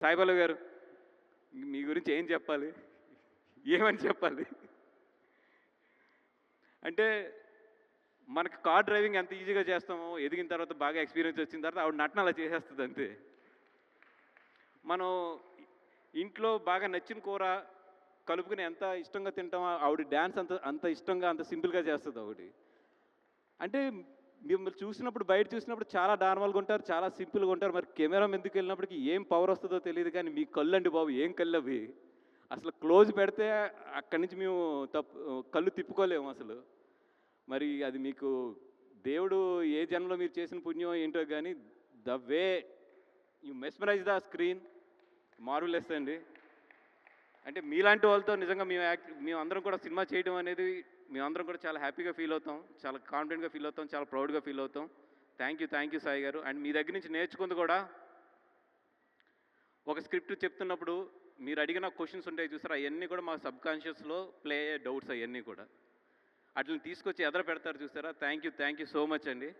సాయిబాబా గారు మీ గురించి ఏం చెప్పాలి? ఏమని చెప్పాలి? అంటే మనకి కార్ డ్రైవింగ్ ఎంత ఈజీగా చేస్తామో, ఎదిగిన తర్వాత బాగా ఎక్స్‌పీరియన్స్ వచ్చిన తర్వాత ఆవిడ నటన అలా చేసేస్తది అంతే. మనం ఇంట్లో బాగా నచ్చిన కూర కలుపుకొని ఎంత ఇష్టంగా తింటామో, ఆవిడ డాన్స్ అంత అంత ఇష్టంగా, అంత సింపుల్‌గా చేస్తది ఆవిడ. అంటే మిమ్మల్ని చూసినప్పుడు, బయట చూసినప్పుడు చాలా నార్మల్‌గా ఉంటారు, చాలా సింపుల్‌గా ఉంటారు. మరి కెమెరా ముందుకెళ్ళినప్పటికి ఏం పవర్ వస్తదో తెలీదు కానీ, మీ కళ్ళండి బాబు ఏం కళ్ళవి. అసలు క్లోజ్ పెడితే అక్కడి నుంచి మేము కళ్ళు తిప్పుకోలేము అసలు. మరి అది మీకు దేవుడు ఏ జన్మలో మీరు చేసిన పుణ్యమో ఏంటో గానీ, the way you mesmerize the screen marvelous అండి. అంటే మీలాంటి వాళ్ళతో నిజంగా మేమందరం కూడా సినిమా చేయడం అనేది మేమందరం కూడా చాలా హ్యాపీగా ఫీల్ అవుతాం. చాలా కాన్ఫిడెంట్‌గా ఫీల్ అవుతాం. చాలా ప్రౌడ్‌గా ఫీల్ అవుతాం. థ్యాంక్ యూ సాయి గారు. అండ్ మీ దగ్గర నుంచి నేర్చుకుంది కూడా ఒక స్క్రిప్ట్ చెప్తున్నప్పుడు మీరు అడిగిన క్వెషన్స్ ఉంటాయి చూసారా? అయన్నీ కూడా మా సబ్‌కాన్షియస్‌లో ప్లే అయ్యే డౌట్స్ అయన్నీ కూడా. ఆటిలిని తీసుకొచ్చి ఎదర పెడతారు చూసారా? థ్యాంక్ యూ సో మచ్ అండి.